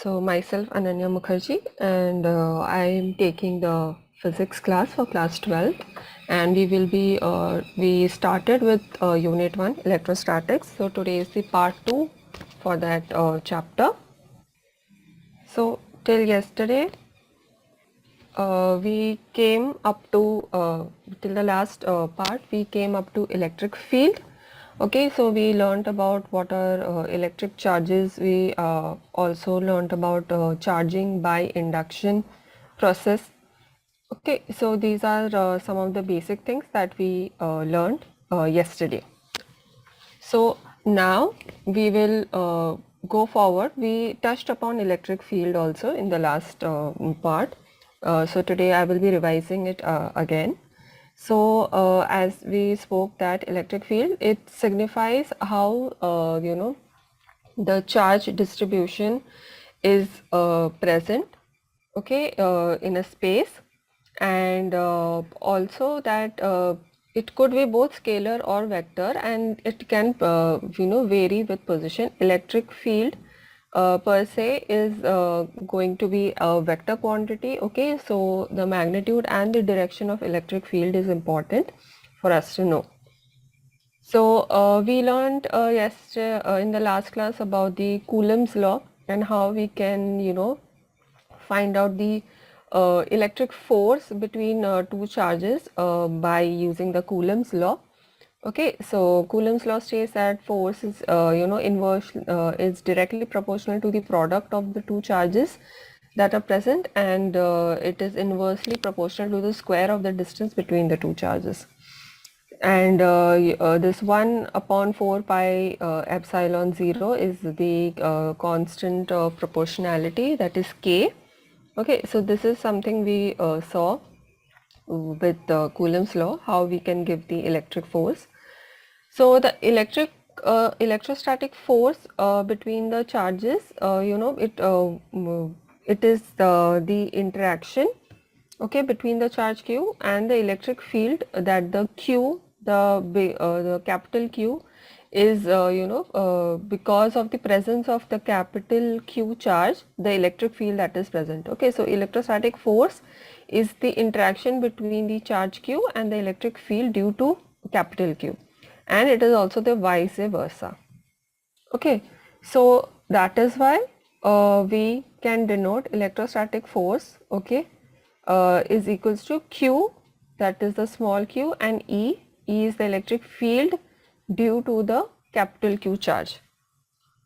So myself Ananya Mukherjee, and I am taking the physics class for class 12, and we started with unit 1 electrostatics. So today is the part 2 for that chapter. So till yesterday we came up to till the last part we came up to electric field. Okay, so we learned about what are electric charges. We also learned about charging by induction process. Okay, so these are some of the basic things that we learned yesterday. So now we will go forward. We touched upon electric field also in the last part. So today I will be revising it again. So as we spoke that electric field, it signifies how the charge distribution is present, okay, in a space, and also that it could be both scalar or vector, and it can vary with position. Electric field per se is going to be a vector quantity. Okay, so the magnitude and the direction of electric field is important for us to know. So we learned yesterday in the last class about the Coulomb's law and how we can find out the electric force between two charges by using the Coulomb's law. Okay, so Coulomb's law states that force is inverse is directly proportional to the product of the two charges that are present, and it is inversely proportional to the square of the distance between the two charges. And this 1/4 pi epsilon 0 is the constant of proportionality, that is K. Okay, so this is something we saw with Coulomb's law, how we can give the electric force. So the electrostatic force between the charges, it is the interaction, okay, between the charge Q and the electric field, that the Q, the capital Q is because of the presence of the capital Q charge, the electric field that is present. Okay, so electrostatic force is the interaction between the charge Q and the electric field due to capital Q, and it is also the vice versa. Okay, so that is why we can denote electrostatic force, okay, is equals to Q, that is the small q, and E is the electric field due to the capital Q charge.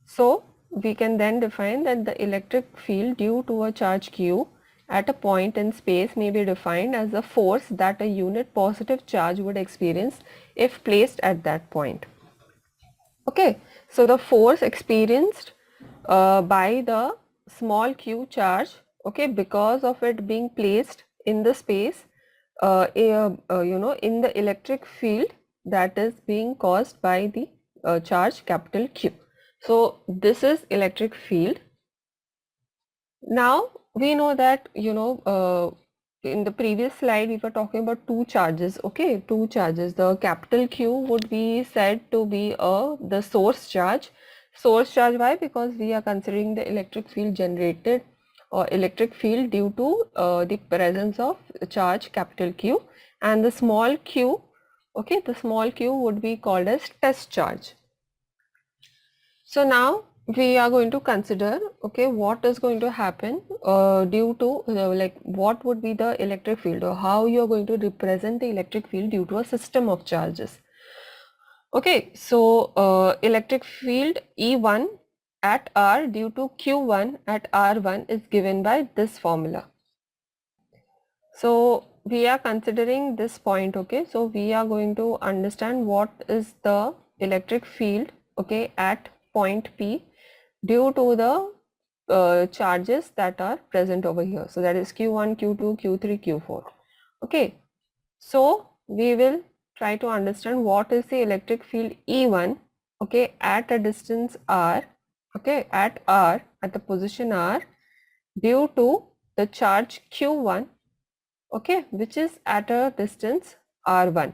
So we can then define that the electric field due to a charge Q at a point in space may be defined as the force that a unit positive charge would experience if placed at that point. Okay, so the force experienced by the small q charge, okay, because of it being placed in the space, in the electric field that is being caused by the charge capital Q. So this is electric field. Now we know that in the previous slide we were talking about two charges. Okay, two charges. The capital Q would be said to be the source charge. Source charge, why? Because we are considering the electric field generated or electric field due to the presence of charge capital Q, and the small q, okay, the small q would be called as test charge. So now we are going to consider, okay, what is going to happen due to like what would be the electric field, or how you are going to represent the electric field due to a system of charges. Okay, so electric field E1 at R due to Q1 at R1 is given by this formula. So we are considering this point, okay, so we are going to understand what is the electric field, okay, at point P due to the charges that are present over here. So that is Q1, Q2, Q3, Q4. Okay, so we will try to understand what is the electric field E1, okay, at a distance R, okay, at R, at the position R, due to the charge Q1, okay, which is at a distance R1.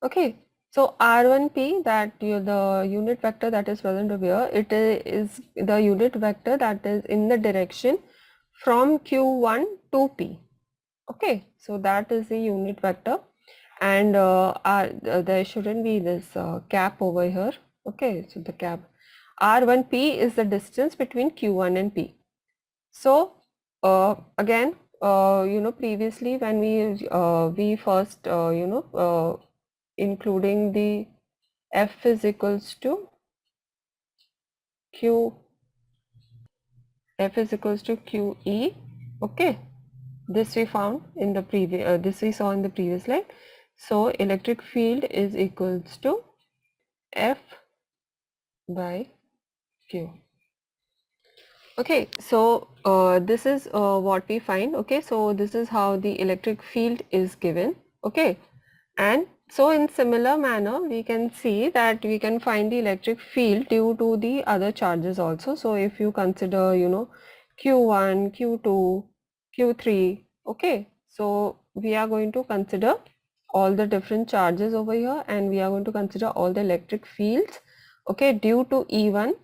Okay, So R1P, that the unit vector that is present over here, it is the unit vector that is in the direction from Q1 to P. Okay, so that is the unit vector, and there shouldn't be this cap over here. Okay, so the cap R1P is the distance between Q1 and P. So again, previously when we first including the F is equals to Q, F is equals to QE. Okay, this we found in the previous, this we saw in the previous slide. So electric field is equals to F by Q. Okay, so this is what we find. Okay, so this is how the electric field is given. Okay, and so in similar manner we can see that we can find the electric field due to the other charges also. So if you consider Q1, Q2, Q3, okay, so we are going to consider all the different charges over here, and we are going to consider all the electric fields, okay, due to E1,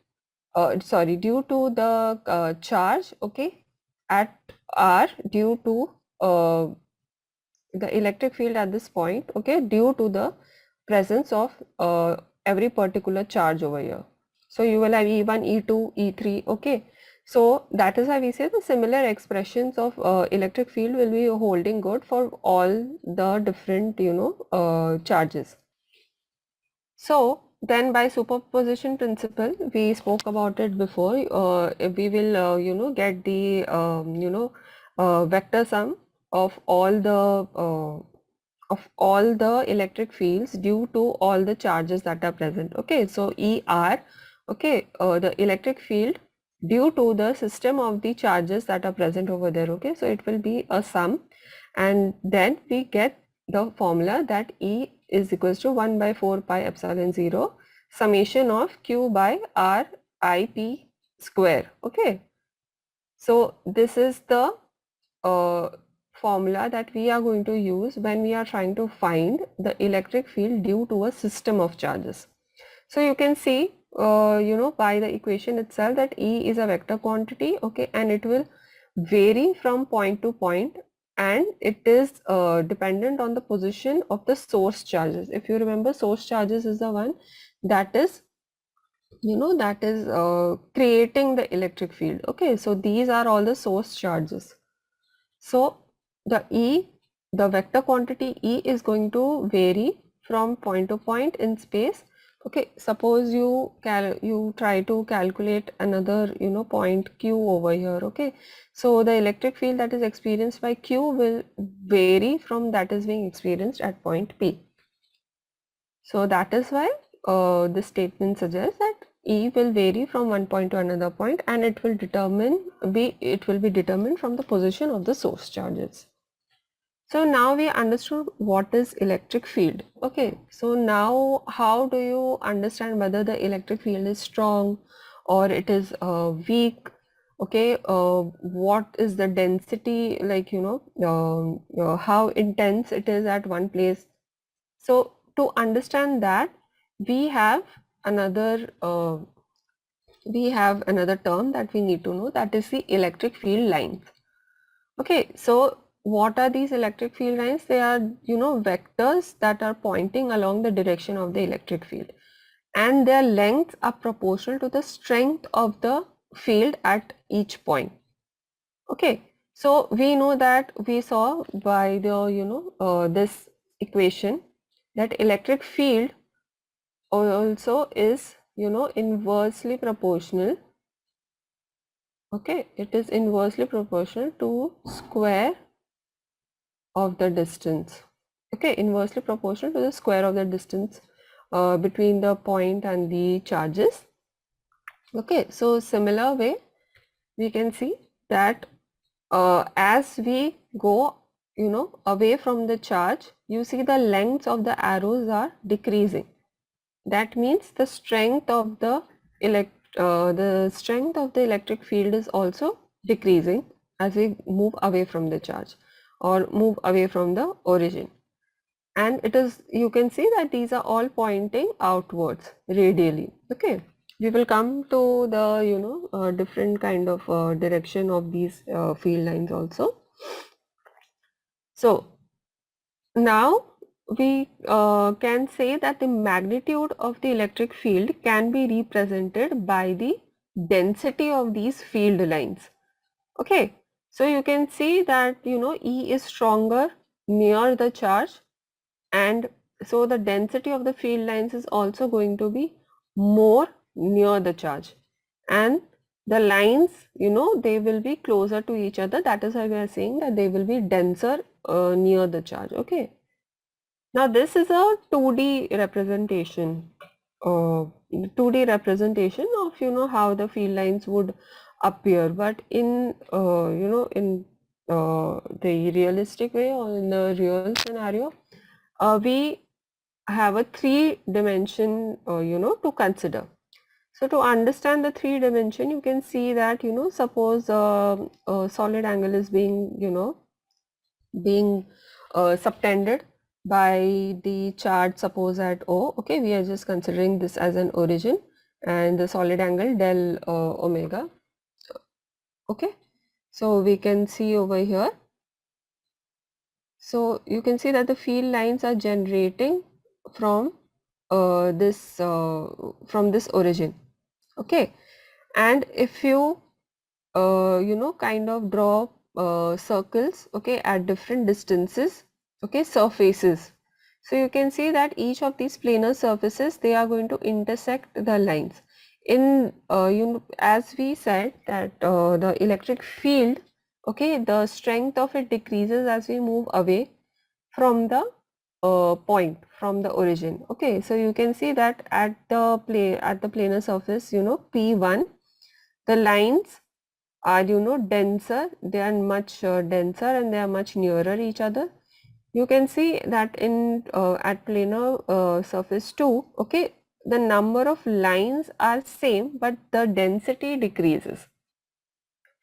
due to the charge, okay, at R, due to the electric field at this point, okay, due to the presence of every particular charge over here. So you will have E1, E2, E3, okay. So that is why we say the similar expressions of electric field will be holding good for all the different charges. So then by superposition principle, we spoke about it before, we will get the vector sum of all the electric fields due to all the charges that are present. Okay, so ER, okay, the electric field due to the system of the charges that are present over there. Okay, so it will be a sum, and then we get the formula that E is equals to 1 by 4 pi epsilon 0 summation of Q by R I P square. Okay, so this is the formula that we are going to use when we are trying to find the electric field due to a system of charges. So you can see by the equation itself that E is a vector quantity, okay, and it will vary from point to point, and it is dependent on the position of the source charges. If you remember, source charges is the one that is creating the electric field. Okay, so these are all the source charges. So the vector quantity E is going to vary from point to point in space. Okay, suppose you try to calculate another point Q over here. Okay, so the electric field that is experienced by Q will vary from that is being experienced at point P. So that is why this statement suggests that E will vary from one point to another point, and it will be determined from the position of the source charges. So now we understood what is electric field. Okay, so now how do you understand whether the electric field is strong or it is weak? Okay, what is the density, like how intense it is at one place? So to understand that, we have another term that we need to know, that is the electric field lines. Okay, so what are these electric field lines? They are vectors that are pointing along the direction of the electric field, and their lengths are proportional to the strength of the field at each point. Okay, so we know that we saw by the this equation that electric field also is inversely proportional. Okay, it is inversely proportional to square of the distance. Okay, inversely proportional to the square of the distance between the point and the charges. Okay, so similar way we can see that as we go away from the charge, you see the lengths of the arrows are decreasing. That means the strength of the electric field is also decreasing as we move away from the charge or move away from the origin. and it is, you can see that these are all pointing outwards radially. Okay, we will come to the different kind of direction of these field lines also. So now we can say that the magnitude of the electric field can be represented by the density of these field lines. Okay, so you can see that E is stronger near the charge, and so the density of the field lines is also going to be more near the charge, and the lines they will be closer to each other. That is why we are saying that they will be denser near the charge. Okay, now this is a 2D representation, 2D representation of how the field lines would appear, but in in the realistic way or in the real scenario, we have a 3 dimension to consider. So to understand the 3 dimension, you can see that suppose a solid angle is being subtended by the charge, suppose at O. Okay, we are just considering this as an origin and the solid angle del omega. Okay, so we can see over here. So you can see that the field lines are generating from this origin. Okay, and if you kind of draw circles, okay, at different distances, okay, surfaces, so you can see that each of these planar surfaces, they are going to intersect the lines in as we said that the electric field, okay, the strength of it decreases as we move away from the point, from the origin. Okay, so you can see that at the planar surface, P1, the lines are denser, they are much denser, and they are much nearer each other. You can see that in at planar surface 2, okay, the number of lines are same, but the density decreases.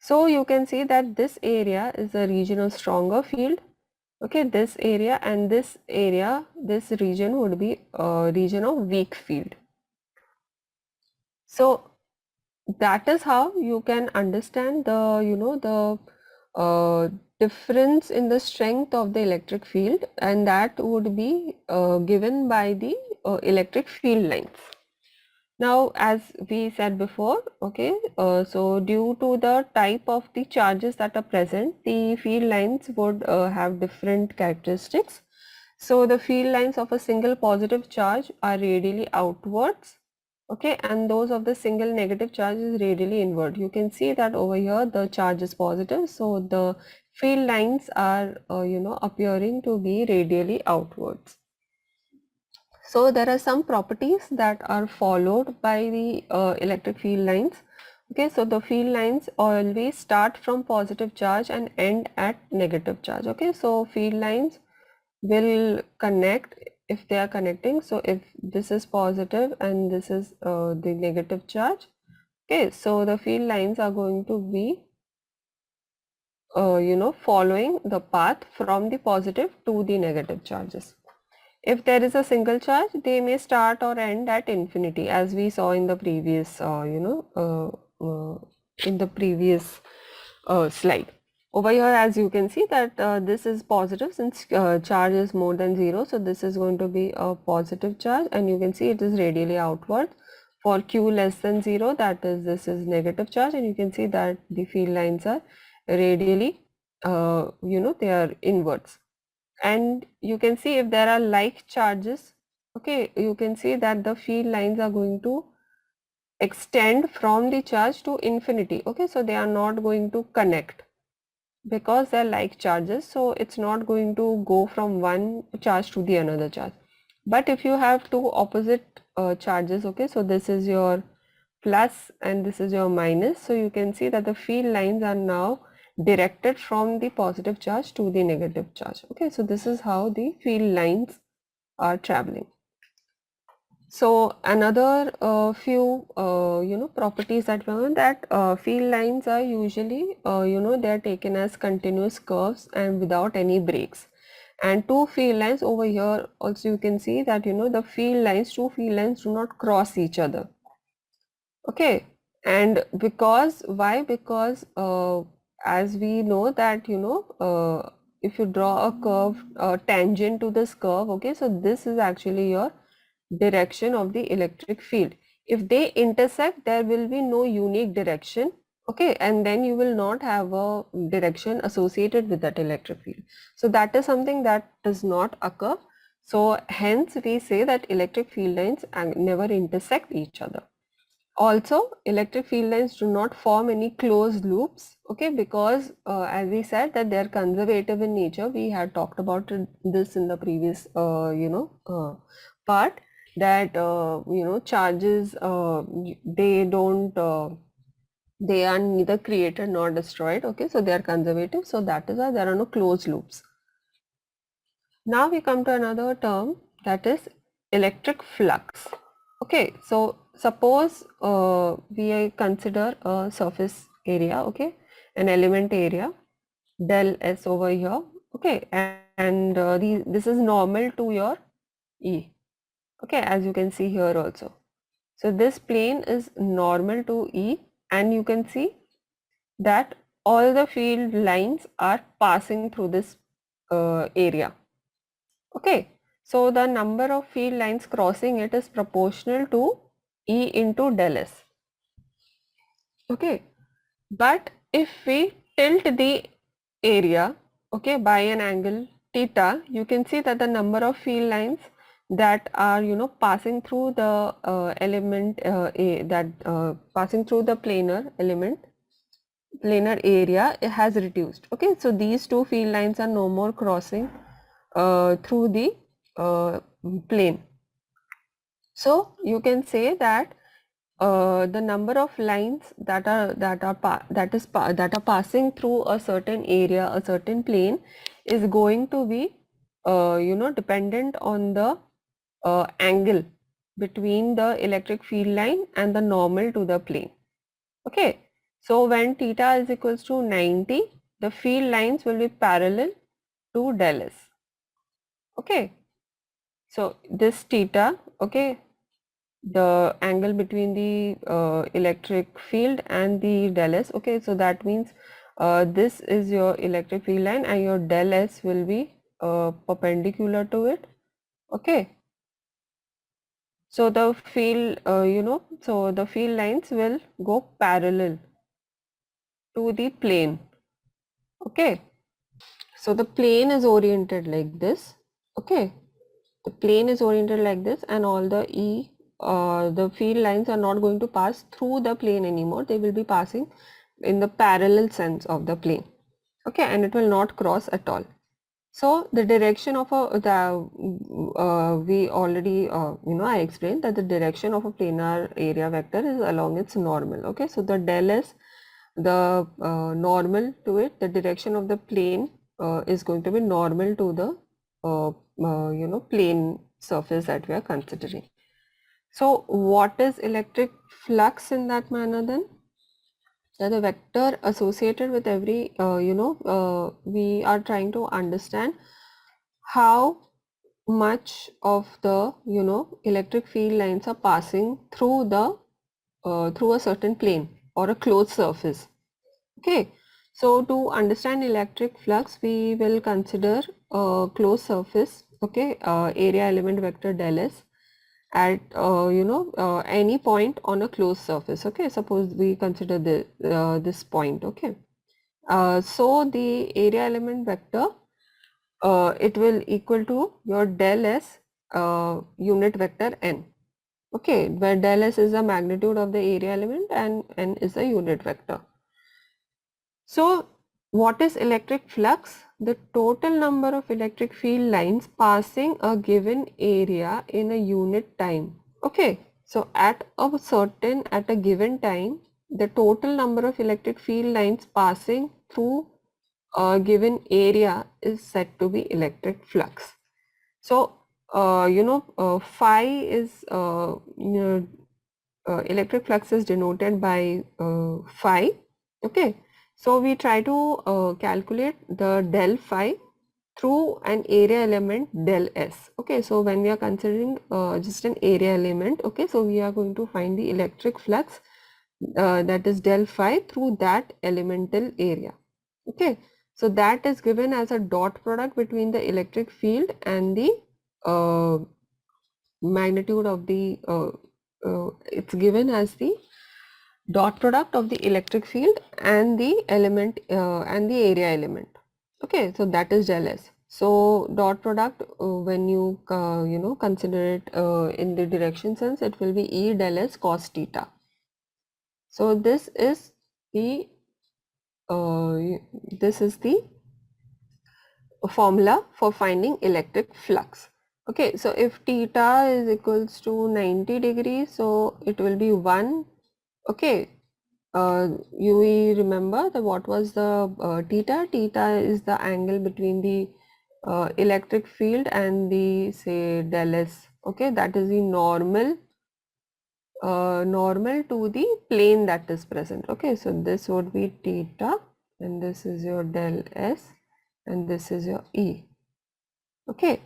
So you can see that this area is a region of stronger field. Okay, this area and this area, this region would be a region of weak field. So that is how you can understand the difference in the strength of the electric field, and that would be given by the electric field lines. Now, as we said before, okay, so due to the type of the charges that are present, the field lines would have different characteristics. So the field lines of a single positive charge are radially outwards, okay, and those of the single negative charge is radially inward. You can see that over here the charge is positive, so the field lines are appearing to be radially outwards. So there are some properties that are followed by the electric field lines. Okay, so the field lines always start from positive charge and end at negative charge. Okay, so field lines will connect if they are connecting. So if this is positive and this is the negative charge, okay, so the field lines are going to be following the path from the positive to the negative charges. If there is a single charge, they may start or end at infinity, as we saw in the previous slide. Over here, as you can see that this is positive since charge is more than 0. So this is going to be a positive charge, and you can see it is radially outward. For Q less than 0, that is, this is negative charge, and you can see that the field lines are radially, they are inwards. And you can see if there are like charges, okay, you can see that the field lines are going to extend from the charge to infinity. Okay, so they are not going to connect because they're like charges, so it's not going to go from one charge to the another charge. But if you have two opposite charges, okay, so this is your plus and this is your minus, so you can see that the field lines are now directed from the positive charge to the negative charge. Okay, so this is how the field lines are traveling. So another few properties that we learned, that field lines are usually they are taken as continuous curves and without any breaks, and two field lines over here also, you can see that the field lines, two field lines do not cross each other. Okay, and because why? Because as we know that if you draw a curve tangent to this curve, okay, so this is actually your direction of the electric field. If they intersect, there will be no unique direction, okay, and then you will not have a direction associated with that electric field. So that is something that does not occur. So hence we say that electric field lines never intersect each other. Also, electric field lines do not form any closed loops, okay, because as we said that they are conservative in nature. We had talked about this in the previous, part, that charges, they don't, they are neither created nor destroyed, okay, so they are conservative. So that is why there are no closed loops. Now we come to another term, that is electric flux. Okay, so suppose we consider a surface area, okay, an element area del S over here, okay, and this is normal to your E, okay, as you can see here also. So this plane is normal to E, and you can see that all the field lines are passing through this area. Okay, so the number of field lines crossing it is proportional to E into del S. Okay, but if we tilt the area, okay, by an angle theta, you can see that the number of field lines that are passing through the element passing through the planar element, planar area, it has reduced. Okay, so these two field lines are no more crossing through the plane. So you can say that the number of lines that are passing through a certain area, a certain plane, is going to be dependent on the angle between the electric field line and the normal to the plane. Okay, so when theta is equals to 90, the field lines will be parallel to del S. Okay, so this theta, okay, the angle between the electric field and the del S, okay, so that means this is your electric field line and your del S will be perpendicular to it. Okay, so the field so the field lines will go parallel to the plane. Okay, so the plane is oriented like this. Okay, the plane is oriented like this, and all the field lines are not going to pass through the plane anymore. They will be passing in the parallel sense of the plane. Okay, and it will not cross at all. So the direction of we already I explained that the direction of a planar area vector is along its normal. Okay, so the del S, the normal to it, the direction of the plane is going to be normal to the plane surface that we are considering. So what is electric flux in that manner then? So the vector associated with every we are trying to understand how much of the electric field lines are passing through the through a certain plane or a closed surface. Okay, so to understand electric flux, we will consider a closed surface, okay, area element vector del S at any point on a closed surface. Okay, suppose we consider this point. Okay, so the area element vector, it will equal to your del S unit vector n. Okay, where del S is the magnitude of the area element and n is the unit vector. So what is electric flux? The total number of electric field lines passing a given area in a unit time. Okay, so at a given time, the total number of electric field lines passing through a given area is said to be electric flux. So phi is electric flux is denoted by phi. Okay, so we try to calculate the del phi through an area element del S. Okay, so when we are considering just an area element, okay, so we are going to find the electric flux that is del phi through that elemental area. Okay, so that is given as a dot product between the electric field and the magnitude of the it's given as the dot product of the electric field and the element and the area element. Okay, so that is del S. So dot product when you consider it in the direction sense, it will be E del S cos theta. So this is the formula for finding electric flux. Okay, so if theta is equals to 90 degrees, so it will be 1. Okay, you remember that what was the theta? Theta is the angle between the electric field and the say del S. Okay, that is the normal to the plane that is present. Okay, so this would be theta and this is your del S and this is your E. Okay,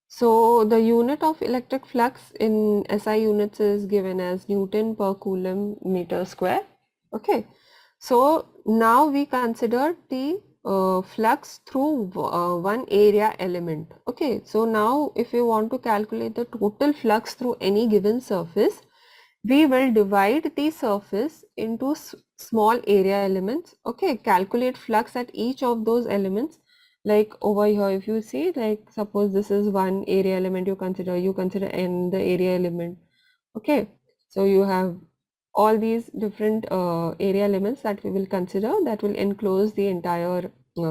so the unit of electric flux in SI units is given as Newton per Coulomb meter square. Okay, so now we consider the flux through one area element. Okay, so now if you want to calculate the total flux through any given surface, we will divide the surface into small area elements. Okay, calculate flux at each of those elements. Like over here, if you see, like suppose this is one area element you consider n the area element. Okay, so you have all these different area elements that we will consider that will enclose the entire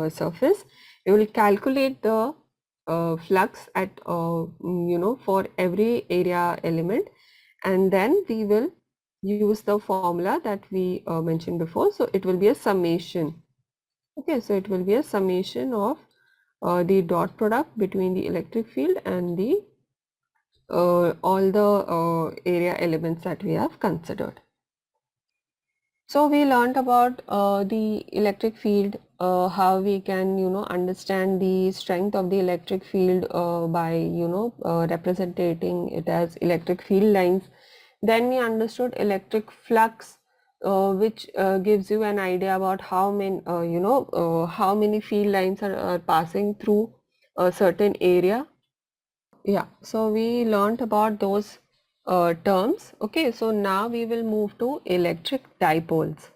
surface. We will calculate the flux at for every area element, and then we will use the formula that we mentioned before. So it will be a summation. Okay, so it will be a summation of the dot product between the electric field and the all the area elements that we have considered. So we learned about the electric field, how we can understand the strength of the electric field by representing it as electric field lines. Then we understood electric flux, which gives you an idea about how many how many field lines are passing through a certain area. Yeah, so we learned about those terms. Okay, so now we will move to electric dipoles.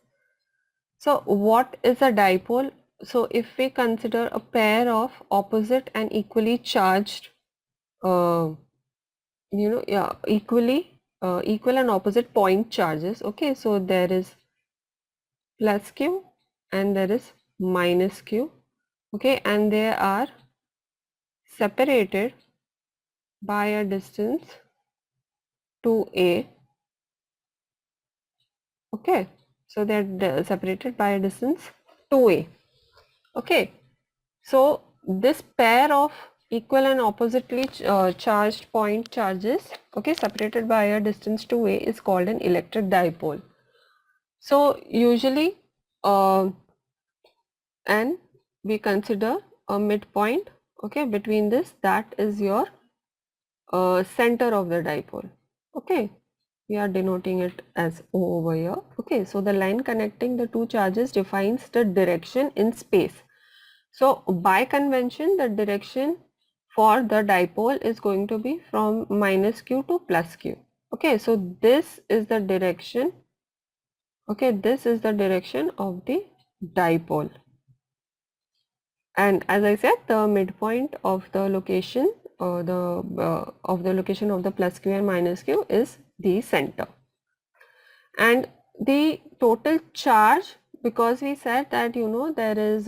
So what is a dipole? So if we consider a pair of opposite and equally charged, equal and opposite point charges. Okay, so there is plus q and there is minus q. Okay, and they are separated by a distance 2a. Okay, so they are separated by a distance 2a. Okay, so this pair of equal and oppositely charged point charges, okay, separated by a distance 2a is called an electric dipole. So usually and we consider a midpoint, okay, between this, that is your center of the dipole. Okay, we are denoting it as O over here. Okay, so the line connecting the two charges defines the direction in space. So by convention, the direction for the dipole is going to be from minus q to plus q. Okay, so this is the direction. Okay, this is the direction of the dipole. And as I said, the midpoint of the location of the location of the plus q and minus q is the center. And the total charge, because we said that there is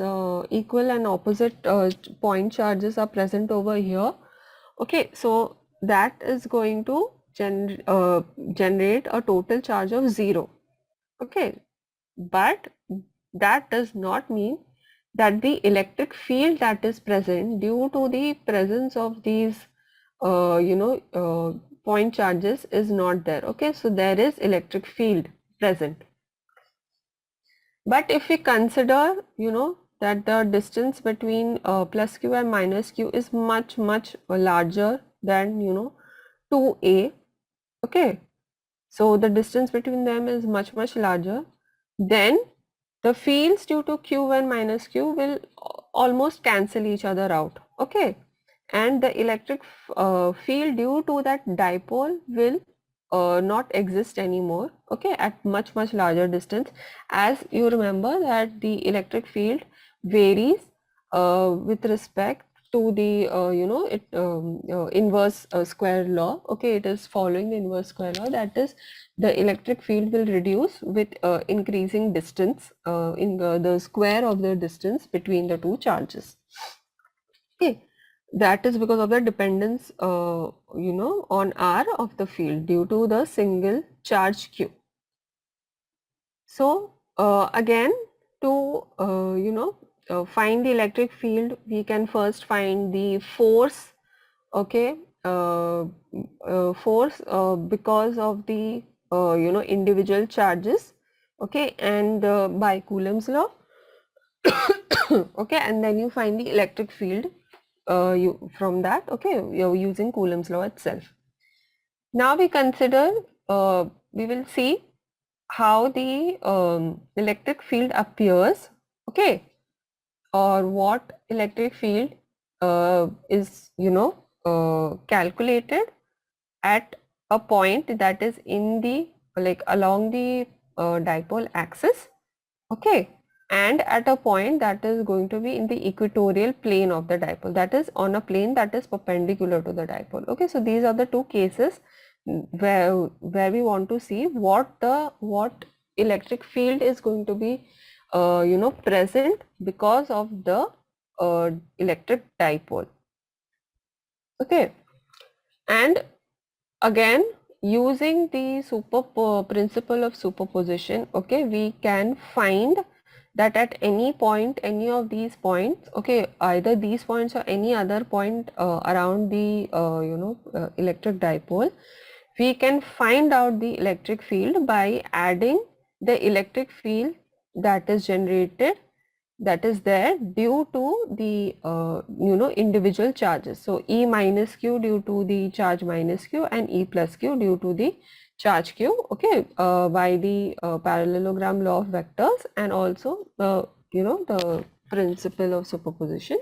equal and opposite point charges are present over here. Okay, so that is going to generate a total charge of 0. Okay, but that does not mean that the electric field that is present due to the presence of these point charges is not there. Okay, so there is electric field present. But if we consider that the distance between plus q and minus q is much larger than 2a. Okay, so the distance between them is much larger. Then the fields due to q and minus q will almost cancel each other out. Okay, and the electric field due to that dipole will not exist anymore. Okay, at much larger distance, as you remember that the electric field varies with respect to the inverse square law. Okay, it is following the inverse square law, that is the electric field will reduce with increasing distance in the square of the distance between the two charges. Okay, that is because of the dependence on r of the field due to the single charge q. So again, to find the electric field, we can first find the force. Okay, force because of the individual charges. Okay, and by Coulomb's law. Okay, and then you find the electric field from that. Okay, you're using Coulomb's law itself. Now we consider, we will see how the electric field appears. Okay, or what electric field is calculated at a point that is in the along the dipole axis. Okay, and at a point that is going to be in the equatorial plane of the dipole, that is on a plane that is perpendicular to the dipole. Okay, so these are the two cases where we want to see what electric field is going to be present because of the electric dipole. Okay, and again, using the principle of superposition, okay, we can find that at any point, any of these points, okay, either these points or any other point around the electric dipole, we can find out the electric field by adding the electric field that is generated, that is there due to the individual charges. So E minus Q due to the charge minus Q and E plus Q due to the charge Q. Okay, by the parallelogram law of vectors and also the principle of superposition.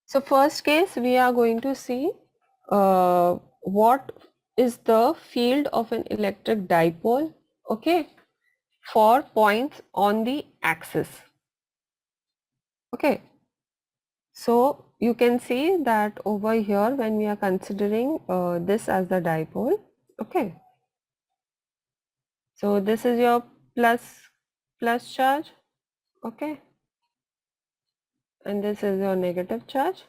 So first case, we are going to see what is the field of an electric dipole. Okay, for points on the axis. Okay, so you can see that over here when we are considering this as the dipole. Okay, so this is your plus charge. Okay, and this is your negative charge.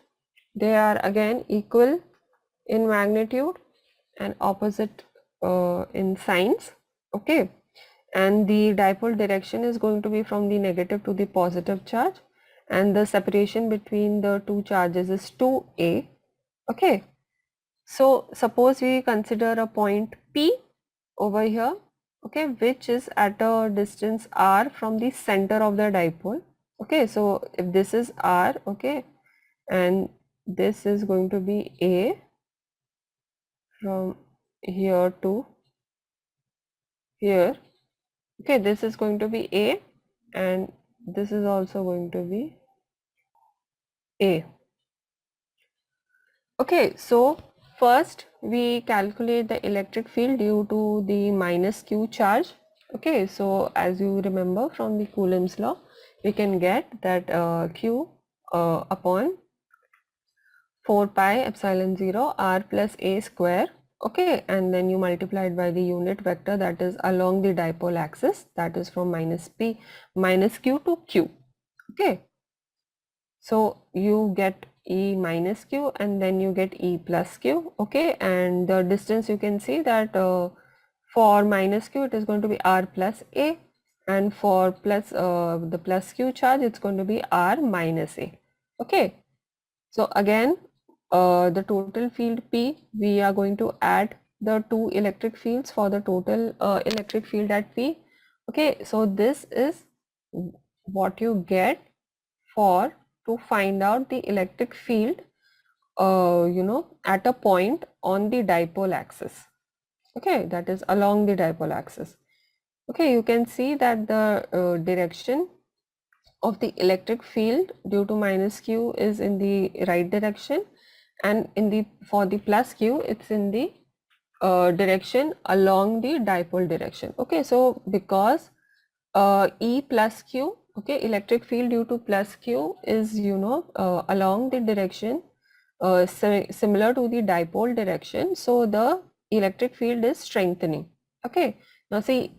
They are again equal in magnitude and opposite in signs. Okay, and the dipole direction is going to be from the negative to the positive charge, and the separation between the two charges is 2a. Okay, so suppose we consider a point P over here, okay, which is at a distance r from the center of the dipole. Okay, so if this is r, okay, and this is going to be a from here to here. Okay, this is going to be a and this is also going to be a. Okay, so first we calculate the electric field due to the minus q charge. Okay, so as you remember from the Coulomb's law, we can get that q upon 4 pi epsilon 0 r plus a square. Okay, and then you multiply it by the unit vector that is along the dipole axis, that is from minus q to q. Okay, so you get E minus q and then you get E plus q. Okay, and the distance you can see that for minus q it is going to be r plus a, and for the plus q charge it's going to be r minus a. Okay, so again the total field P, we are going to add the two electric fields for the total electric field at P. Okay, so this is what you get for to find out the electric field at a point on the dipole axis. Okay, that is along the dipole axis. Okay, you can see that the direction of the electric field due to minus q is in the right direction, and for the plus q it's in the direction along the dipole direction. Okay, so because E plus q, okay, electric field due to plus q is along the direction similar to the dipole direction, so the electric field is strengthening. Okay, now see,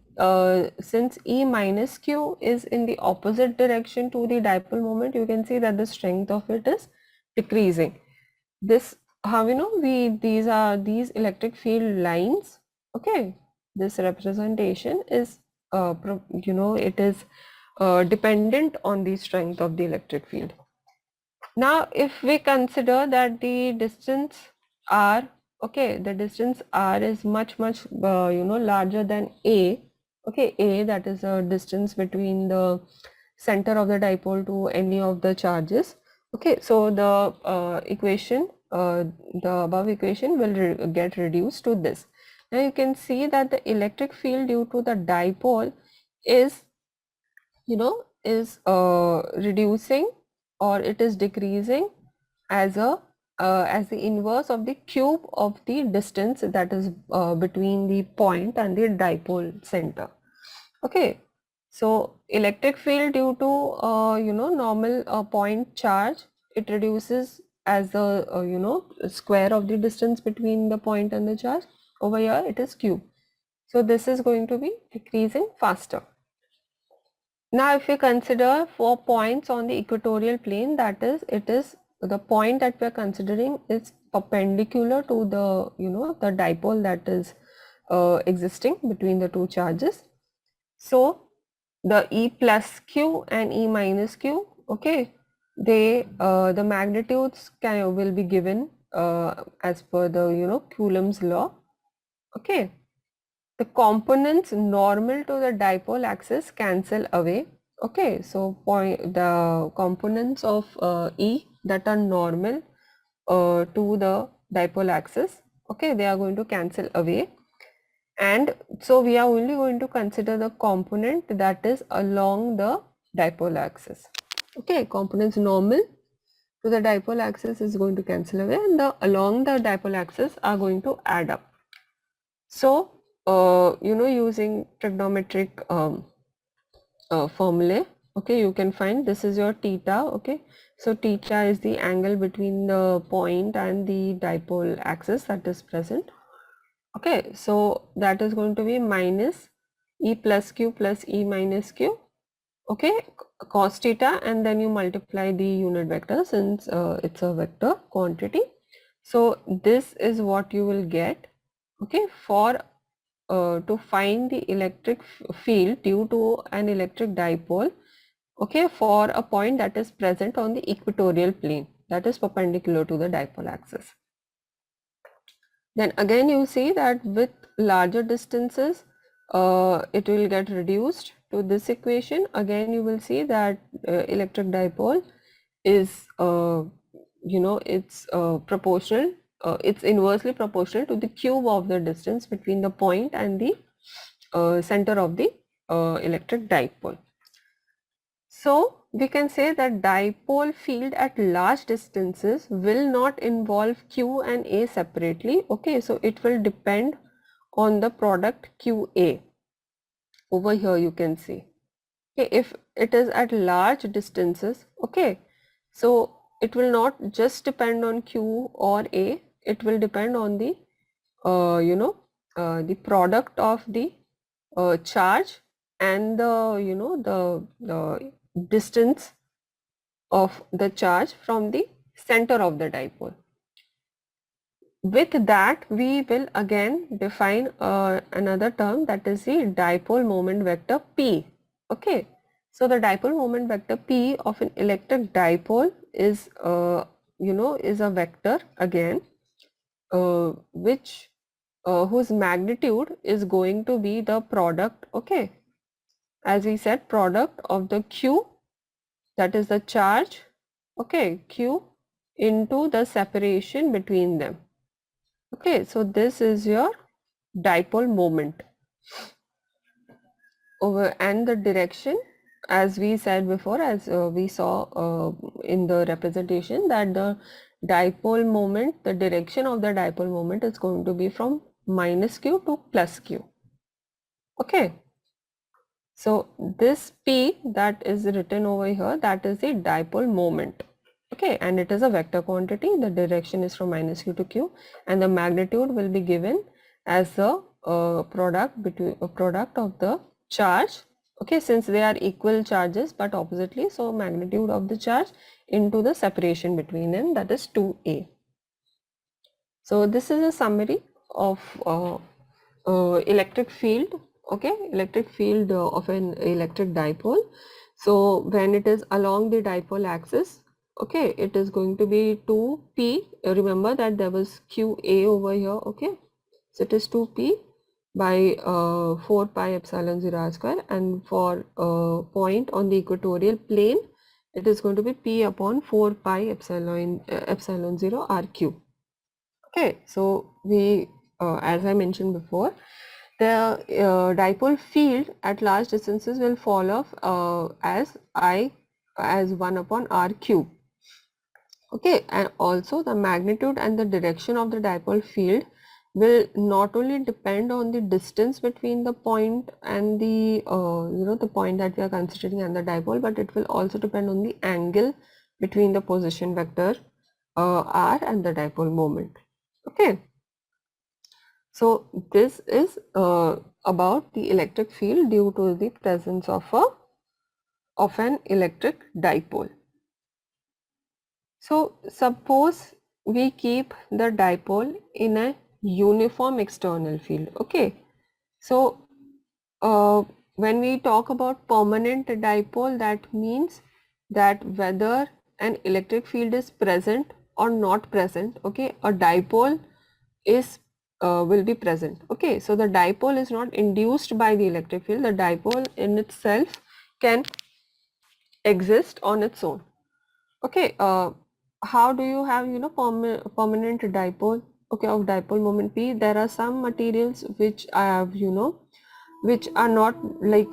since E minus q is in the opposite direction to the dipole moment, you can see that the strength of it is decreasing. This, how these electric field lines. Okay, this representation is it is dependent on the strength of the electric field. Now if we consider that the distance r, okay, the distance r is much larger than a. Okay, a, that is a distance between the center of the dipole to any of the charges. Okay, so the equation, the above equation will get reduced to this. Now you can see that the electric field due to the dipole is reducing, or it is decreasing as the inverse of the cube of the distance that is between the point and the dipole center. Okay, so electric field due to normal point charge, it reduces as the square of the distance between the point and the charge. Over here it is cube, so this is going to be decreasing faster. Now if we consider 4 points on the equatorial plane, that is, it is the point that we are considering is perpendicular to the the dipole that is existing between the two charges. So the E plus q and E minus q, okay, they the magnitudes will be given as per the Coulomb's law. Okay, the components normal to the dipole axis cancel away. Okay, so the components of E that are normal to the dipole axis, okay, they are going to cancel away, and so we are only going to consider the component that is along the dipole axis. Okay, components normal to the dipole axis is going to cancel away, and the along the dipole axis are going to add up. So using trigonometric formulae, okay, you can find this is your theta. Okay, so theta is the angle between the point and the dipole axis that is present. Okay, so that is going to be minus E plus q plus E minus q, okay, cos theta, and then you multiply the unit vector since it's a vector quantity. So this is what you will get, okay, for to find the electric field due to an electric dipole, okay, for a point that is present on the equatorial plane that is perpendicular to the dipole axis. Then again you see that with larger distances it will get reduced to this equation. Again you will see that electric dipole is it's proportional, it's inversely proportional to the cube of the distance between the point and the center of the electric dipole. So we can say that dipole field at large distances will not involve Q and A separately. Okay, so it will depend on the product QA. Over here you can see, okay, if it is at large distances, okay, so it will not just depend on Q or A, it will depend on the the product of the charge and the distance of the charge from the center of the dipole. With that we will again define another term, that is the dipole moment vector P. Okay, so the dipole moment vector P of an electric dipole is is a vector again which whose magnitude is going to be the product, okay, as we said, product of the Q that is the charge, okay, Q, into the separation between them. Okay, so this is your dipole moment over, and the direction, as we said before, as we saw in the representation, that the dipole moment, the direction of the dipole moment is going to be from minus Q to plus Q. Okay, so this P that is written over here, that is the dipole moment. Okay, and it is a vector quantity. The direction is from minus Q to Q, and the magnitude will be given as the product between product of the charge. Okay, since they are equal charges but oppositely, so magnitude of the charge into the separation between them, that is 2A. So this is a summary of electric field. Okay, electric field of an electric dipole. So when it is along the dipole axis, okay, it is going to be 2p. Remember that there was qa over here. Okay, so it is 2p by 4 pi epsilon 0 r square, and for point on the equatorial plane, it is going to be p upon 4 pi epsilon 0 r cube. Okay, so we, as I mentioned before, the dipole field at large distances will fall off as 1 upon r cube. Okay, and also the magnitude and the direction of the dipole field will not only depend on the distance between the point and the the point that we are considering and the dipole, but it will also depend on the angle between the position vector r and the dipole moment. Okay, so this is about the electric field due to the presence of an electric dipole. So suppose we keep the dipole in a uniform external field. Okay, so when we talk about permanent dipole, that means that whether an electric field is present or not present, okay, a dipole is will be present. Okay, so the dipole is not induced by the electric field. The dipole in itself can exist on its own. Okay, how do you have permanent dipole, okay, of dipole moment P? There are some materials which I have which are not like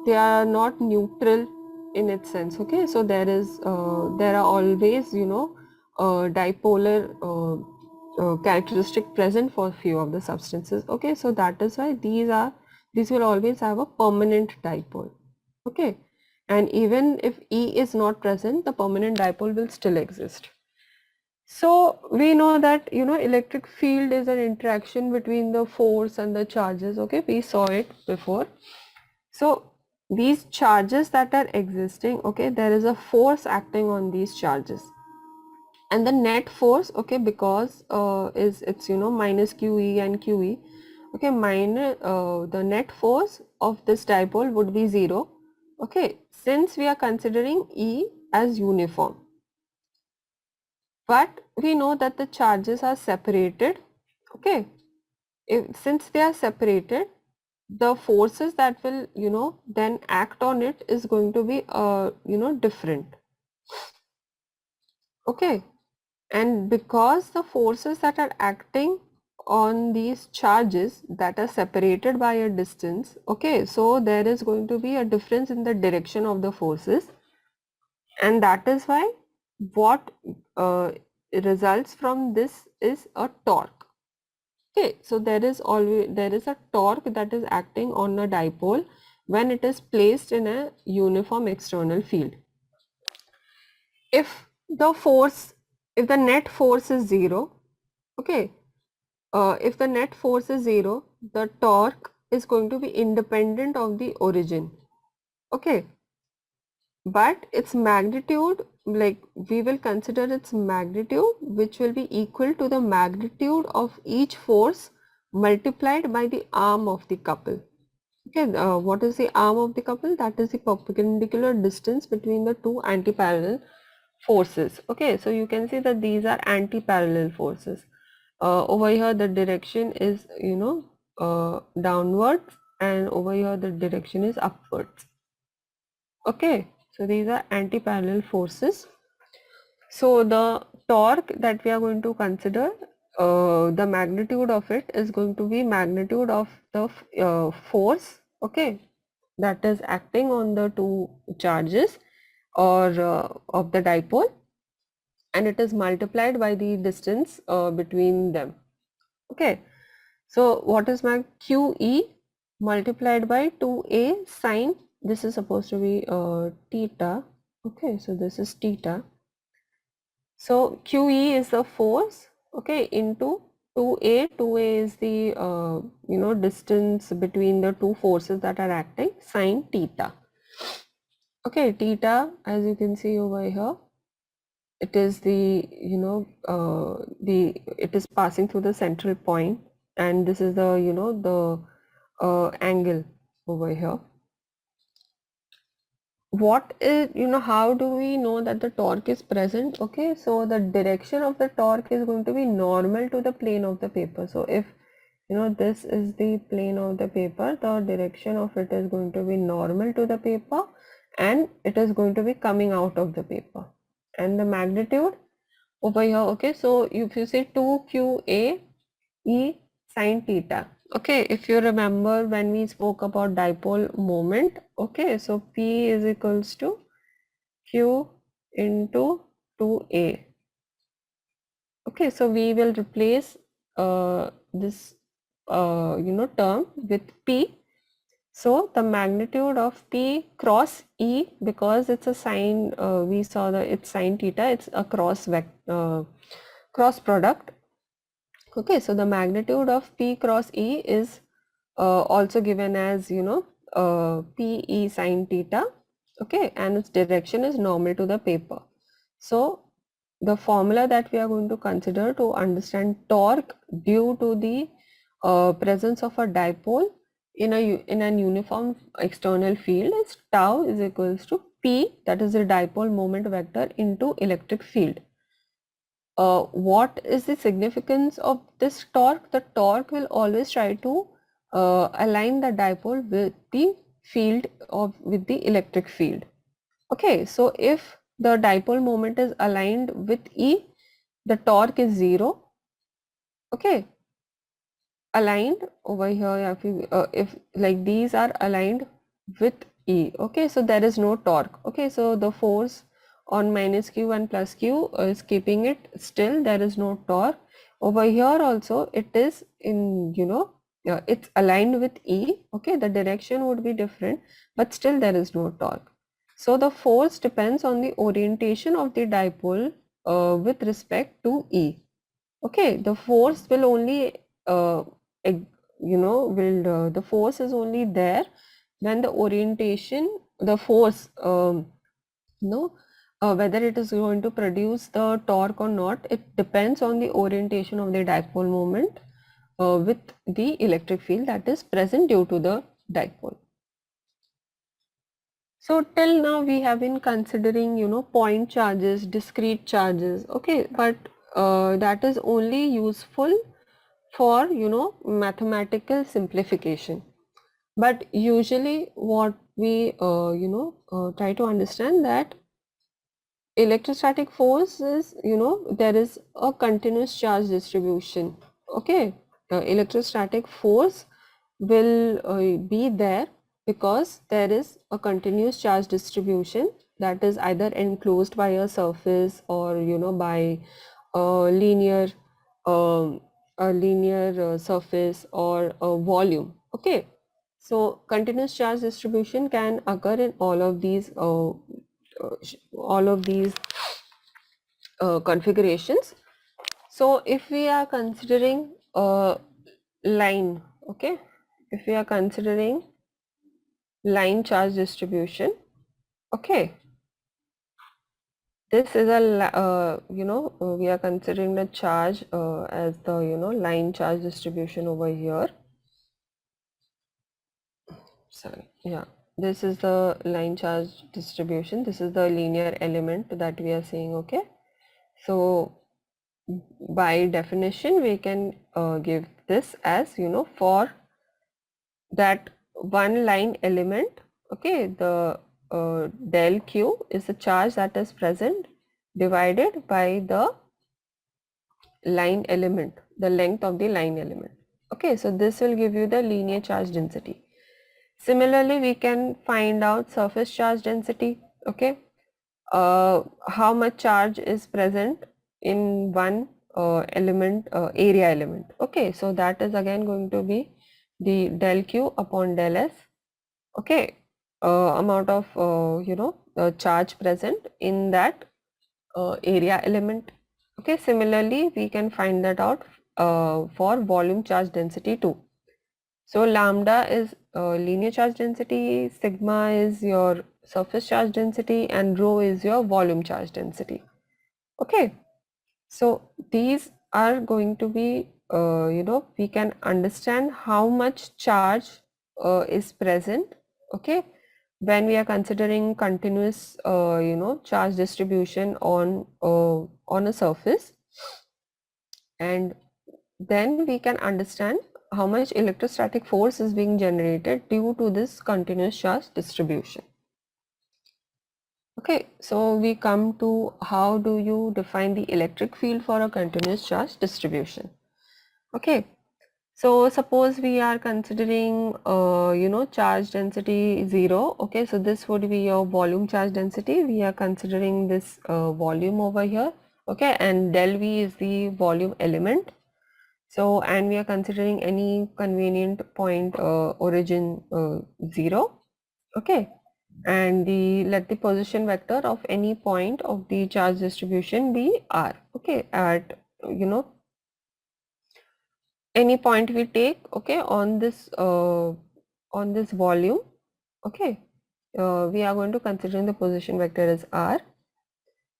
they are not neutral in its sense. Okay, so there are always dipolar characteristic present for few of the substances. Okay, so that is why these will always have a permanent dipole. Okay, and even if E is not present, the permanent dipole will still exist. So we know that electric field is an interaction between the force and the charges. Okay, we saw it before. So these charges that are existing, okay, there is a force acting on these charges, and the net force, okay, because it's minus QE and QE, okay, minus the net force of this dipole would be 0. Okay, since we are considering E as uniform, but we know that the charges are separated. Okay, since they are separated, the forces that will then act on it is going to be different. Okay, and because the forces that are acting on these charges that are separated by a distance, okay, so there is going to be a difference in the direction of the forces, and that is why what results from this is a torque. Okay, so there is a torque that is acting on a dipole when it is placed in a uniform external field. If the net force is 0, okay, if the net force is 0, the torque is going to be independent of the origin. Okay, but its magnitude, like we will consider its magnitude, which will be equal to the magnitude of each force multiplied by the arm of the couple. Okay, what is the arm of the couple? That is the perpendicular distance between the two anti-parallel forces. Okay, so you can see that these are anti-parallel forces. Over here the direction is downwards, and over here the direction is upwards. Okay, So these are anti-parallel forces. So the torque that we are going to consider, the magnitude of it is going to be magnitude of the force, okay, that is acting on the two charges or of the dipole, and it is multiplied by the distance between them. Okay, so what is my QE multiplied by 2A sine, this is supposed to be theta. Okay, so this is theta. So QE is the force, okay, into 2A. 2A is the distance between the two forces that are acting, sine theta. Okay, theta, as you can see over here, it is the it is passing through the central point, and this is the the angle over here. What is, how do we know that the torque is present? Okay, so the direction of the torque is going to be normal to the plane of the paper. So if this is the plane of the paper, the direction of it is going to be normal to the paper, and it is going to be coming out of the paper. And the magnitude over here, okay, so if you say 2qa e sine theta, okay, if you remember when we spoke about dipole moment, okay, so P is equals to Q into 2A. Okay, so we will replace this term with P. So the magnitude of P cross E, because it's a sine, we saw that it's sine theta, it's a cross product. Okay, so the magnitude of P cross E is also given as PE sine theta, okay, and its direction is normal to the paper. So the formula that we are going to consider to understand torque due to the presence of a dipole in an uniform external field is tau is equals to P, that is the dipole moment vector, into electric field. What is the significance of this torque? The torque will always try to align the dipole with the field with the electric field. Okay, so if the dipole moment is aligned with E, the torque is 0. Okay, aligned over here, if like these are aligned with E, okay, so there is no torque. Okay, so the force on minus Q and plus Q is keeping it still, there is no torque. Over here also it is in, it's aligned with E, okay, the direction would be different, but still there is no torque. So the force depends on the orientation of the dipole with respect to E. Okay, the force will only the force is only there when the orientation, the force whether it is going to produce the torque or not, it depends on the orientation of the dipole moment with the electric field that is present due to the dipole. So till now we have been considering point charges, discrete charges, okay, but that is only useful for mathematical simplification. But usually what we try to understand that electrostatic force is, there is a continuous charge distribution. Okay, electrostatic force will be there because there is a continuous charge distribution that is either enclosed by a surface or by a linear surface or a volume. Okay, so continuous charge distribution can occur in all of these configurations. So if we are considering a line, okay, if we are considering line charge distribution, okay, this is a we are considering the charge as the line charge distribution over here. Sorry, yeah, this is the line charge distribution, this is the linear element that we are seeing. Okay, so by definition we can give this as for that one line element, okay, the del Q is the charge that is present divided by the line element, the length of the line element. Okay, so this will give you the linear charge density. Similarly, we can find out surface charge density. Okay, how much charge is present in one element, area element. Okay, so that is again going to be the del Q upon del S. Okay, amount of charge present in that area element. Okay, similarly we can find that out for volume charge density too. So lambda is linear charge density, sigma is your surface charge density, and rho is your volume charge density. Okay, so these are going to be we can understand how much charge is present. Okay, when we are considering continuous charge distribution on a surface, and then we can understand how much electrostatic force is being generated due to this continuous charge distribution. Okay, so we come to how do you define the electric field for a continuous charge distribution. Okay, so suppose we are considering charge density 0. Okay, so this would be your volume charge density. We are considering this volume over here. Okay, and del V is the volume element. So, and we are considering any convenient point origin 0. Okay, and let the position vector of any point of the charge distribution be r. Okay, at any point we take, okay, on this volume. Okay, we are going to consider the position vector as r.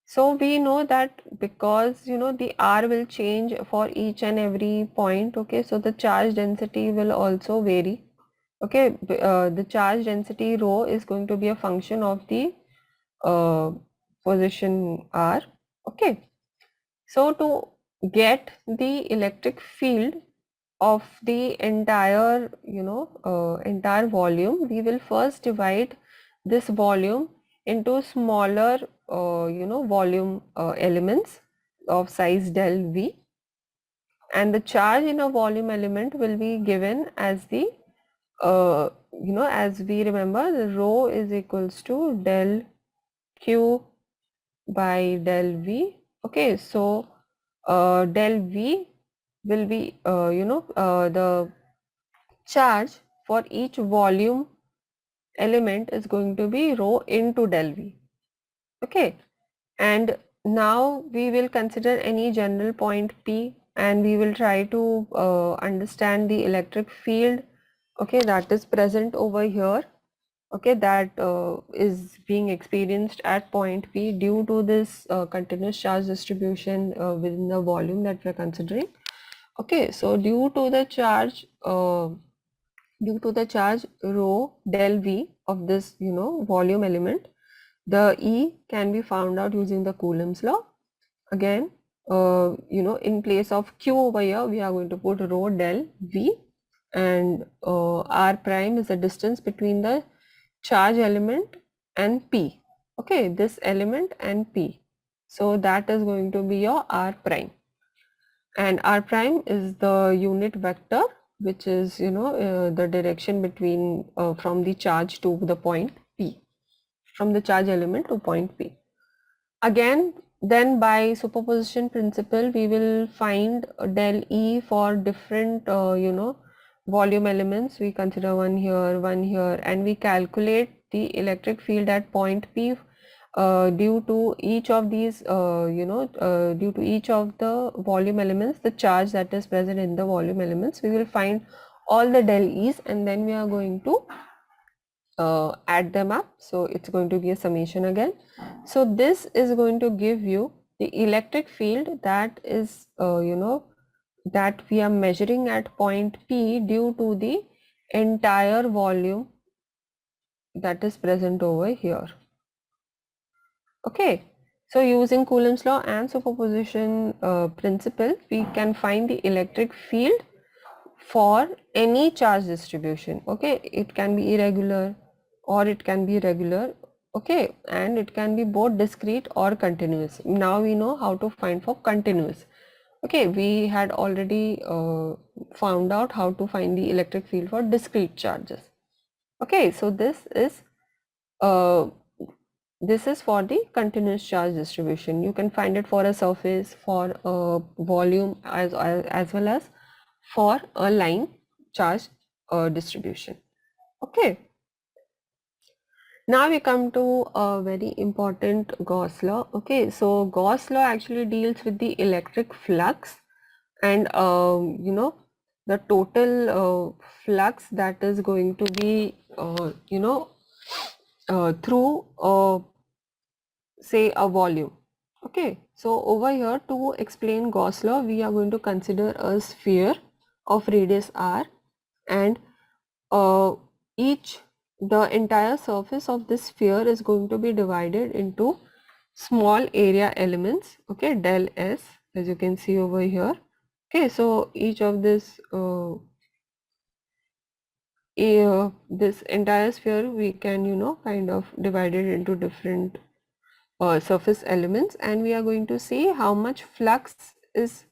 So we know that because the r will change for each and every point. Okay, so the charge density will also vary. Okay, the charge density rho is going to be a function of the position r. Okay, so to get the electric field of the entire entire volume, we will first divide this volume into smaller volume elements of size del V, and the charge in a volume element will be given as the as we remember, the rho is equals to del Q by del V. Okay, so del V will be the charge for each volume element is going to be rho into del V. Okay, and now we will consider any general point P, and we will try to understand the electric field, okay, that is present over here. Okay, that is being experienced at point P due to this continuous charge distribution within the volume that we are considering. Okay, so due to the charge rho del V of this volume element, the E can be found out using the Coulomb's law. Again, in place of Q over here, we are going to put rho del V, and R prime is the distance between the charge element and P. Okay, this element and P. So that is going to be your R prime, and R prime is the unit vector, which is the direction between from the charge to the point P, from the charge element to point P. Again, then by superposition principle, we will find del E for different volume elements. We consider one here, and we calculate the electric field at point P due to each of these due to each of the volume elements, the charge that is present in the volume elements. We will find all the del E's, and then we are going to add them up. So it's going to be a summation again. So this is going to give you the electric field that is that we are measuring at point P due to the entire volume that is present over here. Okay, so using Coulomb's law and superposition principle, we can find the electric field for any charge distribution. Okay, it can be irregular or it can be regular. Okay, and it can be both discrete or continuous. Now we know how to find for continuous. Okay, we had already found out how to find the electric field for discrete charges. Okay, so uh, this is for the continuous charge distribution. You can find it for a surface, for a volume, as well as for a line charge distribution. Okay. Now we come to a very important Gauss law. Okay, so Gauss law actually deals with the electric flux, and the total flux that is going to be through say a volume. Okay, so over here to explain Gauss law, we are going to consider a sphere of radius r, and uh, the entire surface of this sphere is going to be divided into small area elements, okay, del s, as you can see over here. Okay, so each of this this entire sphere we can kind of divide it into different surface elements, and we are going to see how much flux is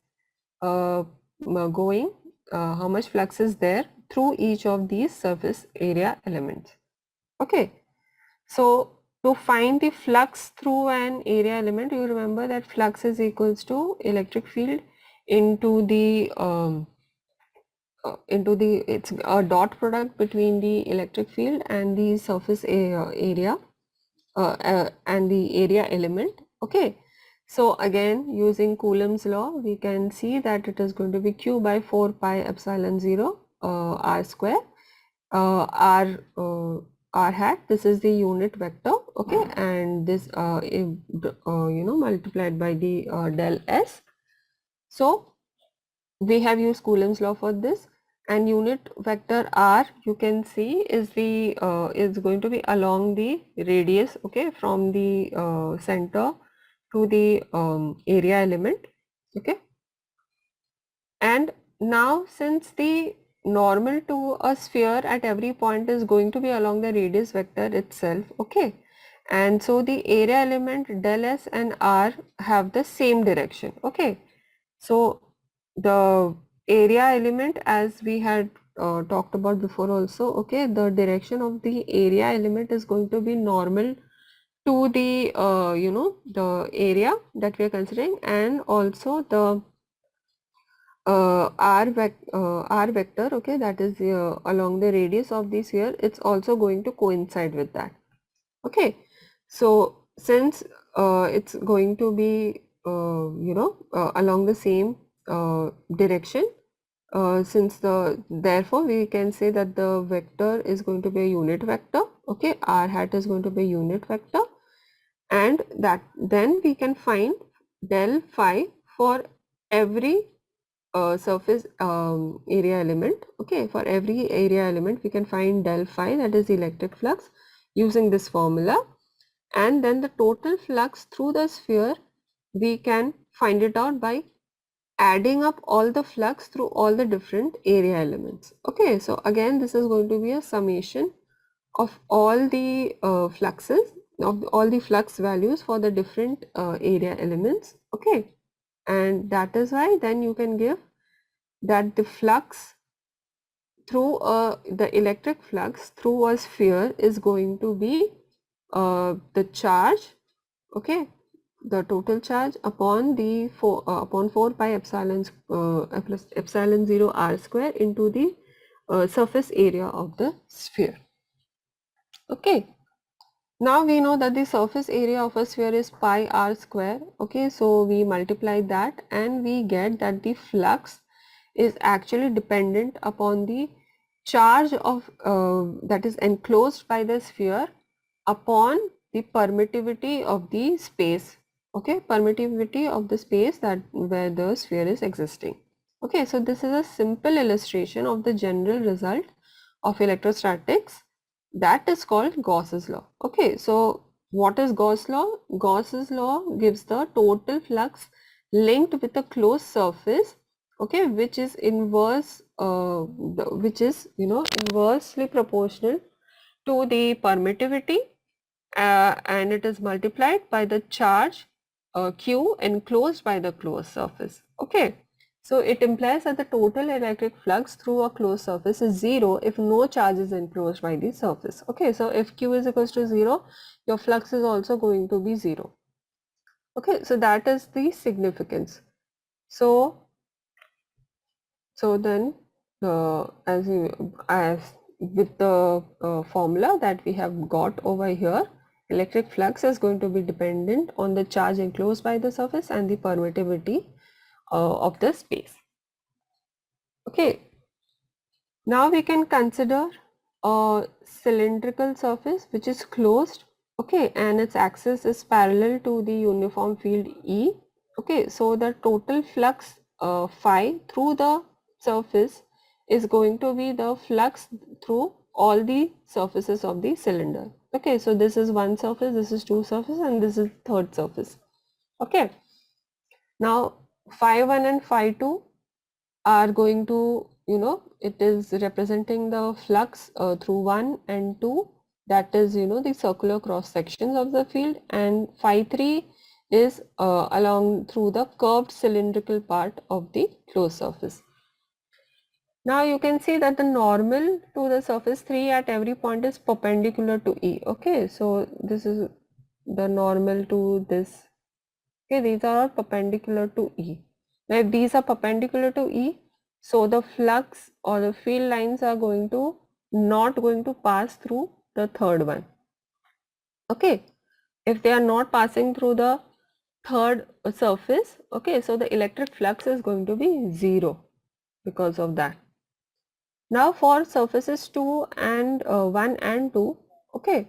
going, how much flux is there through each of these surface area elements. Okay, so to find the flux through an area element, you remember that flux is equals to electric field into the it's a dot product between the electric field and the surface area and the area element. Okay, so again using Coulomb's law, we can see that it is going to be q by 4 pi epsilon 0 r square. R hat, this is the unit vector, okay, and this multiplied by the del s. So we have used Coulomb's law for this, and unit vector r, you can see, is the is going to be along the radius, okay, from the center to the area element. Okay, and now since the normal to a sphere at every point is going to be along the radius vector itself, okay, and so the area element del s and r have the same direction. Okay, so the area element, as we had talked about before also, okay, the direction of the area element is going to be normal to the the area that we are considering, and also the r vector, okay, that is along the radius of the sphere, it's also going to coincide with that. Okay, so since it's going to be along the same direction, therefore we can say that the vector is going to be a unit vector. Okay, r hat is going to be a unit vector, and that then we can find del phi for every surface area element. Okay, for every area element we can find del phi, that is the electric flux, using this formula, and then the total flux through the sphere we can find it out by adding up all the flux through all the different area elements. Okay, so again this is going to be a summation of all the fluxes, of all the flux values for the different area elements. Okay, and that is why then you can give that the flux through the electric flux through a sphere is going to be the charge, okay, the total charge upon the upon 4 pi epsilon plus epsilon 0 r square into the surface area of the sphere. Okay, now we know that the surface area of a sphere is pi r square. Okay, so we multiply that and we get that the flux is actually dependent upon the charge of that is enclosed by the sphere upon the permittivity of the space. Okay, permittivity of the space that where the sphere is existing. Okay, so this is a simple illustration of the general result of electrostatics, that is called Gauss's law. Okay, so what is Gauss law? Gauss's law gives the total flux linked with a closed surface, okay, which is inverse, which is inversely proportional to the permittivity and it is multiplied by the charge Q enclosed by the closed surface. Okay, so it implies that the total electric flux through a closed surface is 0 if no charge is enclosed by the surface. Okay, so if Q is equals to 0, your flux is also going to be 0. Okay, so that is the significance. So then as with the formula that we have got over here, electric flux is going to be dependent on the charge enclosed by the surface and the permittivity of the space. Okay, now we can consider a cylindrical surface which is closed, okay, and its axis is parallel to the uniform field E. Okay, so the total flux phi through the surface is going to be the flux through all the surfaces of the cylinder. Okay, so this is one surface, this is two surfaces, and this is third surface. Okay, now phi 1 and phi 2 are going to, it is representing the flux through 1 and 2, that is, the circular cross sections of the field, and phi 3 is along through the curved cylindrical part of the closed surface. Now you can see that the normal to the surface 3 at every point is perpendicular to E. Okay, so this is the normal to this. Okay, these are all perpendicular to E. Now if these are perpendicular to E, so the flux or the field lines are not going to pass through the third one. Okay, if they are not passing through the third surface, okay, so the electric flux is going to be 0 because of that. Now for surfaces 2 and 1 and 2, okay,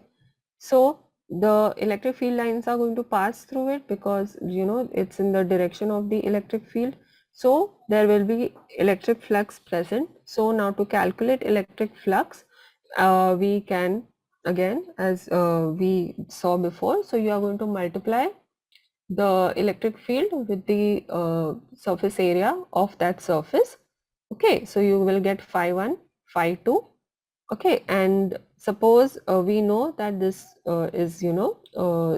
so the electric field lines are going to pass through it because it's in the direction of the electric field, so there will be electric flux present. So now to calculate electric flux, we can again, as we saw before, so you are going to multiply the electric field with the surface area of that surface. Okay, so you will get phi 1, phi 2. Okay, and suppose we know that this is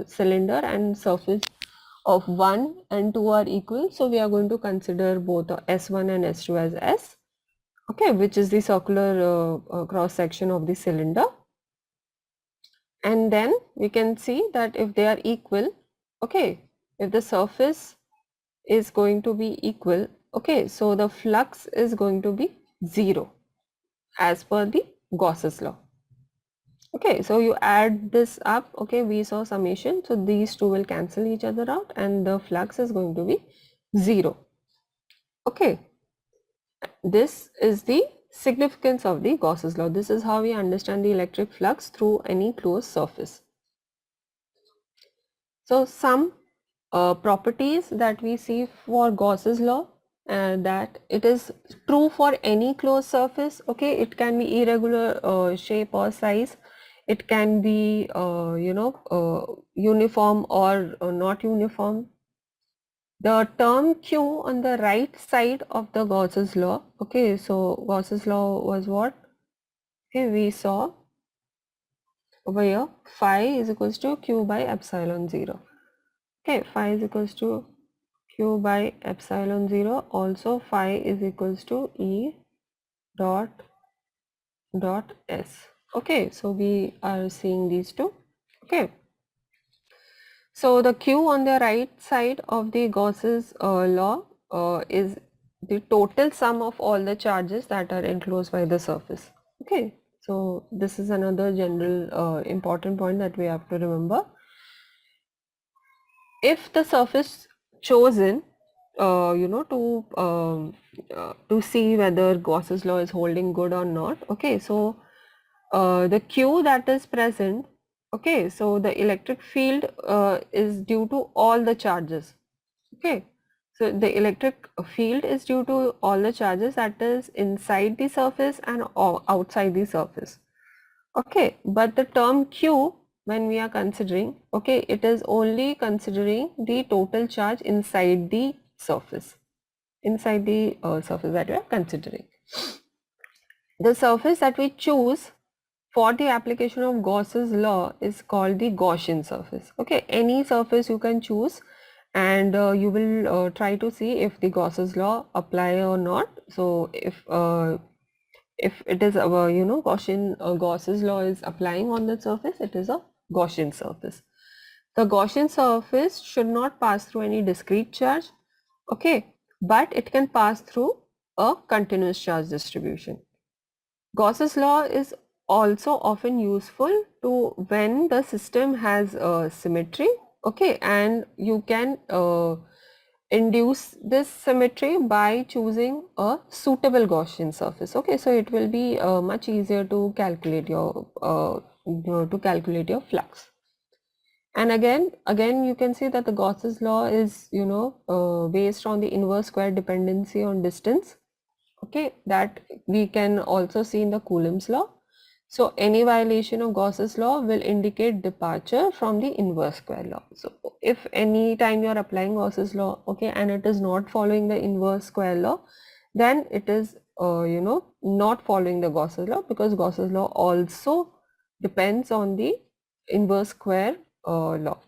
cylinder and surface of 1 and 2 are equal, so we are going to consider both S1 and S2 as S, okay, which is the circular cross section of the cylinder. And then we can see that if they are equal, okay, if the surface is going to be equal, okay, so the flux is going to be 0 as per the Gauss's law. Okay, so you add this up, okay, we saw summation, so these two will cancel each other out and the flux is going to be 0. Okay, this is the significance of the Gauss's law. This is how we understand the electric flux through any closed surface. So some properties that we see for Gauss's law, that it is true for any closed surface. Okay, it can be irregular shape or size, it can be uniform or not uniform. The term Q on the right side of the Gauss's law, okay, so Gauss's law was what? Okay, we saw over here phi is equals to Q by epsilon 0. Okay, phi is equals to Q by epsilon 0. Also phi is equals to E dot S. Okay, so we are seeing these two. Okay, so the Q on the right side of the Gauss's law is the total sum of all the charges that are enclosed by the surface. Okay, so this is another general important point that we have to remember. If the surface chosen to see whether Gauss's law is holding good or not, okay, so the Q that is present, okay, so the electric field is due to all the charges. Okay, so the electric field is due to all the charges that is inside the surface and outside the surface. Okay, but the term Q, when we are considering, okay, it is only considering the total charge inside the surface, surface that we are considering. The surface that we choose for the application of Gauss's law is called the Gaussian surface. Okay, any surface you can choose, and you will try to see if the Gauss's law apply or not. So if it is Gauss's law is applying on the surface, it is a Gaussian surface. The Gaussian surface should not pass through any discrete charge, okay, but it can pass through a continuous charge distribution. Gauss's law is also often useful to when the system has symmetry, okay, and you can induce this symmetry by choosing a suitable Gaussian surface. Okay, so it will be much easier to calculate your flux. And again you can see that the Gauss's law is based on the inverse square dependency on distance. Okay, that we can also see in the Coulomb's law. So any violation of Gauss's law will indicate departure from the inverse square law. So if any time you are applying Gauss's law, okay, and it is not following the inverse square law, then it is not following the Gauss's law, because Gauss's law also depends on the inverse square law.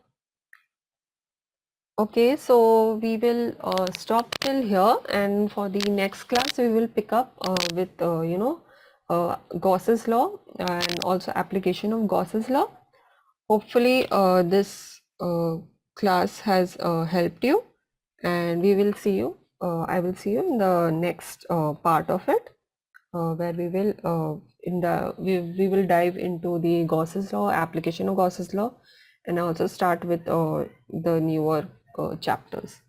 Okay, so we will stop till here, and for the next class we will pick up with Gauss's law and also application of Gauss's law. Hopefully this class has helped you, and we will see you. I will see you in the next part of it, where we will we will dive into the Gauss's law, application of Gauss's law, and also start with the newer chapters.